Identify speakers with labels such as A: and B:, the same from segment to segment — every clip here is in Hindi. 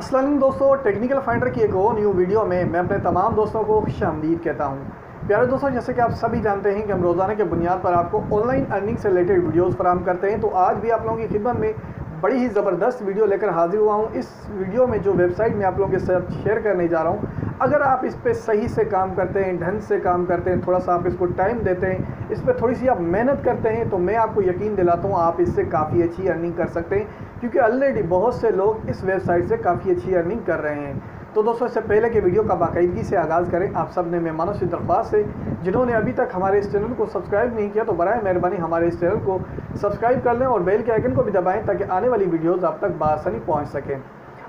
A: अस्सलाम वालेकुम दोस्तों, टेक्निकल फाइंडर की एक और न्यू वीडियो में मैं अपने तमाम दोस्तों को खुशामदीद कहता हूँ। प्यारे दोस्तों, जैसे कि आप सभी जानते हैं कि हम रोज़ाना के बुनियाद पर आपको ऑनलाइन अर्निंग से रिलेटेड वीडियोस फराहम करते हैं। तो आज भी आप लोगों की खिदमत में बड़ी ही ज़बरदस्त वीडियो लेकर हाजिर हुआ हूँ। इस वीडियो में जो वेबसाइट मैं आप लोगों के साथ शेयर करने जा रहा हूँ, अगर आप इस पर सही से काम करते हैं, ढंग से काम करते हैं, थोड़ा सा आप इसको टाइम देते हैं, इस पर थोड़ी सी आप मेहनत करते हैं, तो मैं आपको यकीन दिलाता हूँ आप इससे काफ़ी अच्छी अर्निंग कर सकते हैं, क्योंकि ऑलरेडी बहुत से लोग इस वेबसाइट से काफ़ी अच्छी अर्निंग कर रहे हैं। तो दोस्तों, इससे पहले कि वीडियो का बाकायदगी से आगाज़ करें, आप सब ने मेहमानों से दरख्वास्त है जिन्होंने अभी तक हमारे इस चैनल को सब्सक्राइब नहीं किया तो बराए मेहरबानी हमारे इस चैनल को सब्सक्राइब कर लें और बेल के आइकन को भी दबाएं ताकि आने वाली वीडियोज़ आप तक बआसानी पहुँच सकें।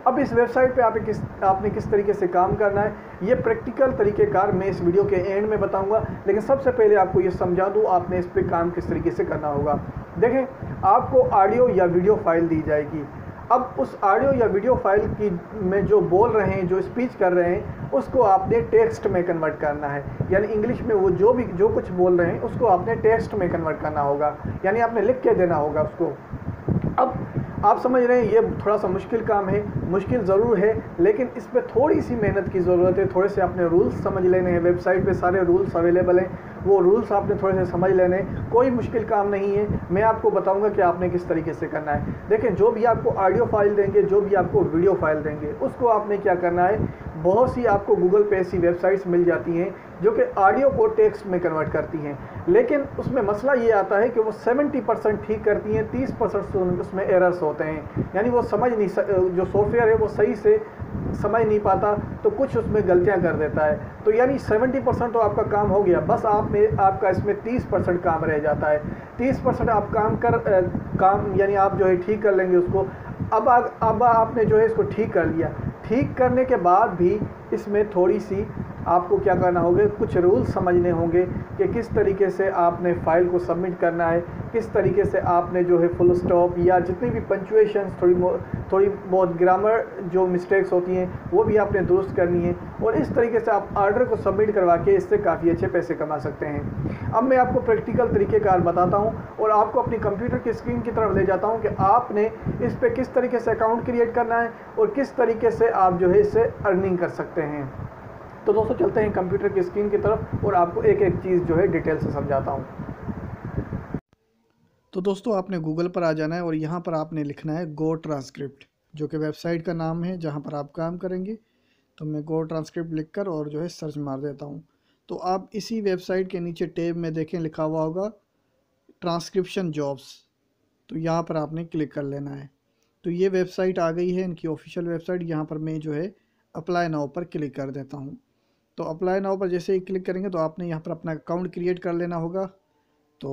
A: अब इस वेबसाइट पे आपने किस तरीके से काम करना है, ये प्रैक्टिकल तरीक़ेकार मैं इस वीडियो के एंड में बताऊंगा। लेकिन सबसे पहले आपको ये समझा दूँ आपने इस पे काम किस तरीके से करना होगा। देखें, आपको ऑडियो या वीडियो फाइल दी जाएगी। अब उस ऑडियो या वीडियो फाइल की में जो बोल रहे हैं, जो स्पीच कर रहे हैं, उसको आपने टेक्स्ट में कन्वर्ट करना है। यानी इंग्लिश में वो जो कुछ बोल रहे हैं उसको आपने टेक्स्ट में कन्वर्ट करना होगा, यानी आपने लिख के देना होगा उसको। अब आप समझ रहे हैं ये थोड़ा सा मुश्किल काम है, मुश्किल ज़रूर है, लेकिन इस पर थोड़ी सी मेहनत की ज़रूरत है। थोड़े से आपने रूल्स समझ लेने हैं, वेबसाइट पे सारे रूल्स अवेलेबल हैं, वो रूल्स आपने थोड़े से समझ लेने हैं। कोई मुश्किल काम नहीं है, मैं आपको बताऊंगा कि आपने किस तरीके से करना है। देखें, जो भी आपको ऑडियो फाइल देंगे, जो भी आपको वीडियो फाइल देंगे, उसको आपने क्या करना है, बहुत सी आपको गूगल पे ऐसी वेबसाइट्स मिल जाती हैं जो कि ऑडियो को टेक्स्ट में कन्वर्ट करती हैं, लेकिन उसमें मसला ये आता है कि वो 70% ठीक करती हैं, 30% उसमें एरर्स होते हैं। यानी वो समझ नहीं जो सॉफ्टवेयर है वो सही से समझ नहीं पाता, तो कुछ उसमें गलतियां कर देता है। तो यानी 70% तो आपका काम हो गया, बस आपका इसमें 30% काम रह जाता है। 30% आप काम यानी आप जो है ठीक कर लेंगे उसको। अब आपने जो है इसको ठीक कर लिया। ठीक करने के बाद भी इसमें थोड़ी सी आपको क्या करना होगा, कुछ रूल्स समझने होंगे कि किस तरीके से आपने फ़ाइल को सबमिट करना है, किस तरीके से आपने जो है फुल स्टॉप या जितनी भी पंचुएशंस, थोड़ी बहुत ग्रामर जो मिस्टेक्स होती हैं वो भी आपने दुरुस्त करनी है। और इस तरीके से आप ऑर्डर को सबमिट करवा के इससे काफ़ी अच्छे पैसे कमा सकते हैं। अब मैं आपको प्रैक्टिकल तरीक़ेकार बताता हूँ और आपको अपनी कंप्यूटर की स्क्रीन की तरफ ले जाता हूँ कि आपने इस पर किस तरीके से अकाउंट क्रिएट करना है और किस तरीके से आप जो है इससे अर्निंग कर सकते हैं। तो दोस्तों, चलते हैं कंप्यूटर की स्क्रीन की तरफ और आपको एक एक चीज़ जो है डिटेल से समझाता हूँ। तो दोस्तों, आपने गूगल पर आ जाना है और यहाँ पर आपने लिखना है गो ट्रांसक्रिप्ट, जो कि वेबसाइट का नाम है जहाँ पर आप काम करेंगे। तो मैं गो ट्रांसक्रिप्ट लिखकर और जो है सर्च मार देता हूँ। तो आप इसी वेबसाइट के नीचे टैब में देखें, लिखा हुआ होगा ट्रांसक्रिप्शन जॉब्स। तो यहाँ पर आपने क्लिक कर लेना है। तो ये वेबसाइट आ गई है, इनकी ऑफिशियल वेबसाइट। यहाँ पर मैं जो है अप्लाई नाउ पर क्लिक कर देता हूँ। तो अप्लाई नाउ पर जैसे ही क्लिक करेंगे तो आपने यहाँ पर अपना अकाउंट क्रिएट कर लेना होगा। तो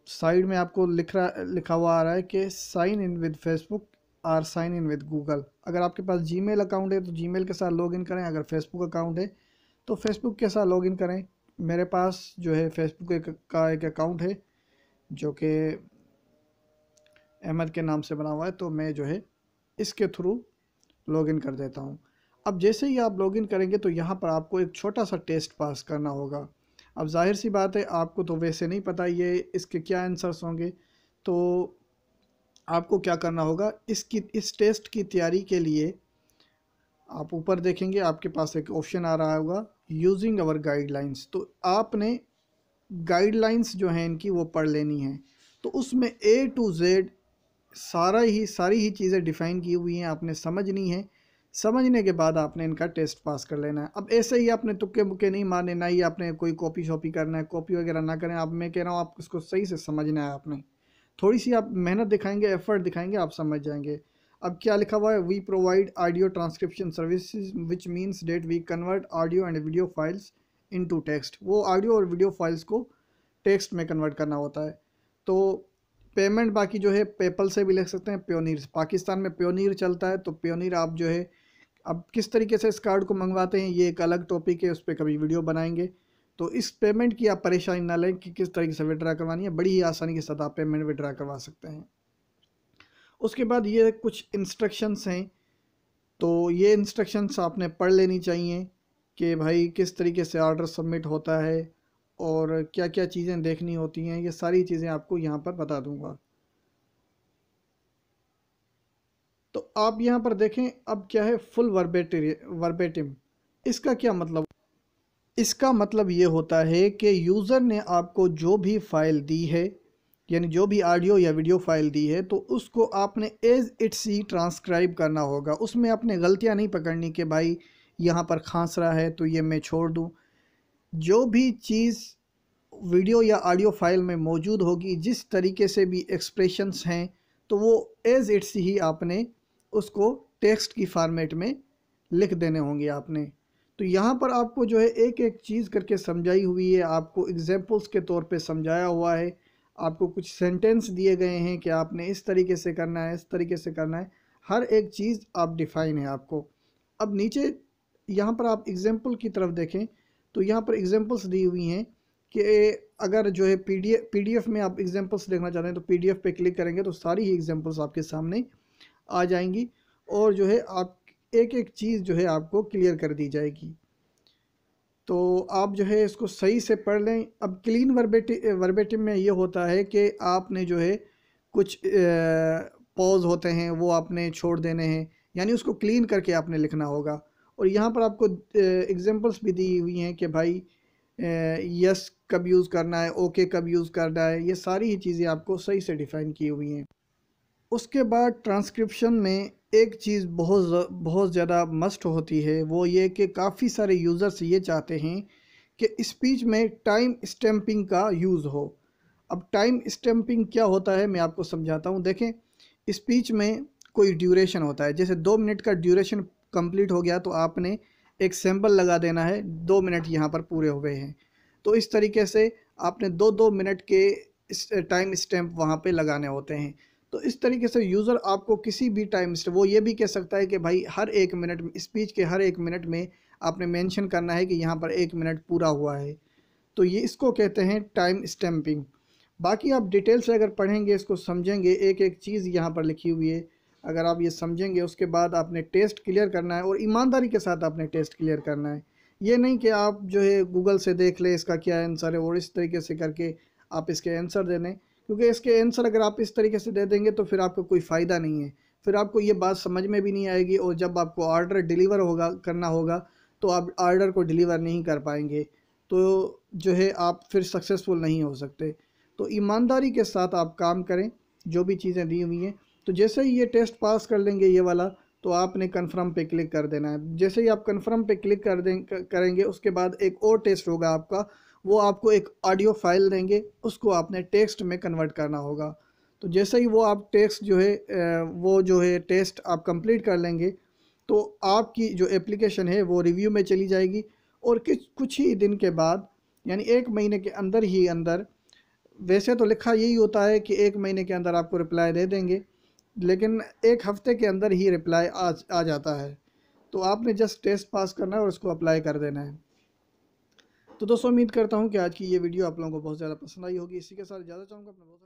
A: साइड में आपको लिखा हुआ आ रहा है कि साइन इन विद फेसबुक और साइन इन विद गूगल। अगर आपके पास जीमेल अकाउंट है तो जीमेल के साथ लॉगिन करें, अगर फेसबुक अकाउंट है तो फेसबुक के साथ लॉगिन करें। मेरे पास जो है फेसबुक का एक अकाउंट है जो कि अहमद के नाम से बना हुआ है, तो मैं जो है इसके थ्रू लॉगिन कर देता हूँ। अब जैसे ही आप लॉगिन करेंगे तो यहाँ पर आपको एक छोटा सा टेस्ट पास करना होगा। अब जाहिर सी बात है, आपको तो वैसे नहीं पता ये इसके क्या आंसर्स होंगे, तो आपको क्या करना होगा, इस टेस्ट की तैयारी के लिए आप ऊपर देखेंगे, आपके पास एक ऑप्शन आ रहा होगा यूजिंग अवर गाइडलाइंस। तो आपने गाइडलाइंस जो हैं इनकी वो पढ़ लेनी है। तो उसमें A to Z सारी ही चीज़ें डिफ़ाइन की हुई हैं, आपने समझनी है। समझने के बाद आपने इनका टेस्ट पास कर लेना है। अब ऐसे ही आपने तुक्के मुक्के नहीं मारने, ना ही आपने कोई कॉपी शॉपी करना है, कॉपी वगैरह ना करें। अब मैं कह रहा हूँ आप इसको सही से समझना है। आपने थोड़ी सी आप मेहनत दिखाएंगे, एफर्ट दिखाएंगे, आप समझ जाएंगे। अब क्या लिखा हुआ है, we provide audio transcription services which means that we convert audio and video files into text. वो ऑडियो और वीडियो फाइल्स को टेक्स्ट में कन्वर्ट करना होता है। तो पेमेंट बाकी जो है पेपल से भी ले सकते हैं, प्योनीर, पाकिस्तान में प्योनीर चलता है, तो प्योनीर आप जो है, अब किस तरीके से इस कार्ड को मंगवाते हैं ये एक अलग टॉपिक है, उस पर कभी वीडियो बनाएंगे। तो इस पेमेंट की आप परेशानी ना लें कि किस तरीके से विड्रा करवानी है, बड़ी ही आसानी के साथ आप पेमेंट विड्रा करवा सकते हैं। उसके बाद ये कुछ इंस्ट्रक्शंस हैं, तो ये इंस्ट्रक्शंस आपने पढ़ लेनी चाहिए कि भाई किस तरीके से ऑर्डर सबमिट होता है और क्या क्या चीज़ें देखनी होती हैं। ये सारी चीज़ें आपको यहाँ पर बता दूँगा। तो आप यहाँ पर देखें अब क्या है, फुल वर्बेटिम। इसका क्या मतलब? इसका मतलब ये होता है कि यूज़र ने आपको जो भी फ़ाइल दी है, यानी जो भी ऑडियो या वीडियो फाइल दी है, तो उसको आपने एज इट्स ही ट्रांसक्राइब करना होगा। उसमें आपने गलतियां नहीं पकड़नी कि भाई यहाँ पर खांस रहा है तो ये मैं छोड़ दूँ। जो भी चीज़ वीडियो या ऑडियो फाइल में मौजूद होगी, जिस तरीके से भी एक्सप्रेशंस हैं, तो वो एज इट्स ही आपने उसको टेक्स्ट की फॉर्मेट में लिख देने होंगे आपने। तो यहाँ पर आपको जो है एक एक चीज़ करके समझाई हुई है, आपको एग्जांपल्स के तौर पे समझाया हुआ है, आपको कुछ सेंटेंस दिए गए हैं कि आपने इस तरीके से करना है, इस तरीके से करना है, हर एक चीज़ आप डिफ़ाइन है आपको। अब नीचे यहाँ पर आप एग्जांपल की तरफ देखें तो यहाँ पर एग्जांपल्स दी हुई हैं कि अगर जो है पीडीएफ में आप एग्जांपल्स देखना चाहते हैं तो पीडीएफ पे क्लिक करेंगे तो सारी ही एग्जांपल्स आपके सामने आ जाएंगी और जो है आप एक एक चीज़ जो है आपको क्लियर कर दी जाएगी। तो आप जो है इसको सही से पढ़ लें। अब क्लीन वर्बेटिम में ये होता है कि आपने जो है कुछ पॉज होते हैं वो आपने छोड़ देने हैं, यानी उसको क्लीन करके आपने लिखना होगा। और यहाँ पर आपको एग्जांपल्स भी दी हुई हैं कि भाई यस कब यूज़ करना है, ओके कब यूज़ करना है, ये सारी ही चीज़ें आपको सही से डिफ़ाइन की हुई हैं। उसके बाद ट्रांसक्रिप्शन में एक चीज़ बहुत ज़्यादा मस्ट होती है, वो ये कि काफ़ी सारे यूज़र्स ये चाहते हैं कि स्पीच में टाइम स्टैम्पिंग का यूज़ हो। अब टाइम स्टैम्पिंग क्या होता है मैं आपको समझाता हूँ। देखें, स्पीच में कोई ड्यूरेशन होता है, जैसे 2 मिनट का ड्यूरेशन कंप्लीट हो गया तो आपने एक सिंबल लगा देना है, 2 मिनट यहाँ पर पूरे हुए हैं। तो इस तरीके से आपने 2-2 मिनट के टाइम स्टैम्प वहाँ पे लगाने होते हैं। तो इस तरीके से यूज़र आपको किसी भी टाइम स्टैम्प, वो ये भी कह सकता है कि भाई हर 1 मिनट स्पीच के हर 1 मिनट में आपने मेंशन करना है कि यहाँ पर 1 मिनट पूरा हुआ है। तो ये इसको कहते हैं टाइम स्टैम्पिंग। बाकी आप डिटेल से अगर पढ़ेंगे, इसको समझेंगे, एक एक चीज़ यहाँ पर लिखी हुई है, अगर आप ये समझेंगे उसके बाद आपने टेस्ट क्लियर करना है और ईमानदारी के साथ आपने टेस्ट क्लियर करना है। ये नहीं कि आप जो है गूगल से देख लें इसका क्या आंसर है और इस तरीके से करके आप इसके आंसर दे दें, क्योंकि इसके आंसर अगर आप इस तरीके से दे देंगे तो फिर आपको कोई फ़ायदा नहीं है, फिर आपको ये बात समझ में भी नहीं आएगी और जब आपको ऑर्डर डिलीवर करना होगा तो आप ऑर्डर को डिलीवर नहीं कर पाएंगे, तो जो है आप फिर सक्सेसफुल नहीं हो सकते। तो ईमानदारी के साथ आप काम करें, जो भी चीज़ें दी हुई हैं। तो जैसे ही ये टेस्ट पास कर लेंगे ये वाला, तो आपने कन्फर्म पे क्लिक कर देना है। जैसे ही आप कन्फर्म पे क्लिक करेंगे उसके बाद एक और टेस्ट होगा आपका, वो आपको एक ऑडियो फाइल देंगे, उसको आपने टेक्स्ट में कन्वर्ट करना होगा। तो जैसे ही वो आप टेक्स्ट जो है वो जो है टेस्ट आप कंप्लीट कर लेंगे तो आपकी जो एप्लीकेशन है वो रिव्यू में चली जाएगी और कुछ ही दिन के बाद, यानी 1 महीने के अंदर ही अंदर, वैसे तो लिखा यही होता है कि 1 महीने के अंदर आपको रिप्लाई दे देंगे, लेकिन 1 हफ्ते के अंदर ही रिप्लाई आ जाता है। तो आपने जस्ट टेस्ट पास करना है और उसको अप्लाई कर देना है। तो दोस्तों उम्मीद करता हूँ कि आज की ये वीडियो आप लोगों को बहुत ज़्यादा पसंद आई होगी। इसी के साथ ज़्यादा चाहूँगा अपना बहुत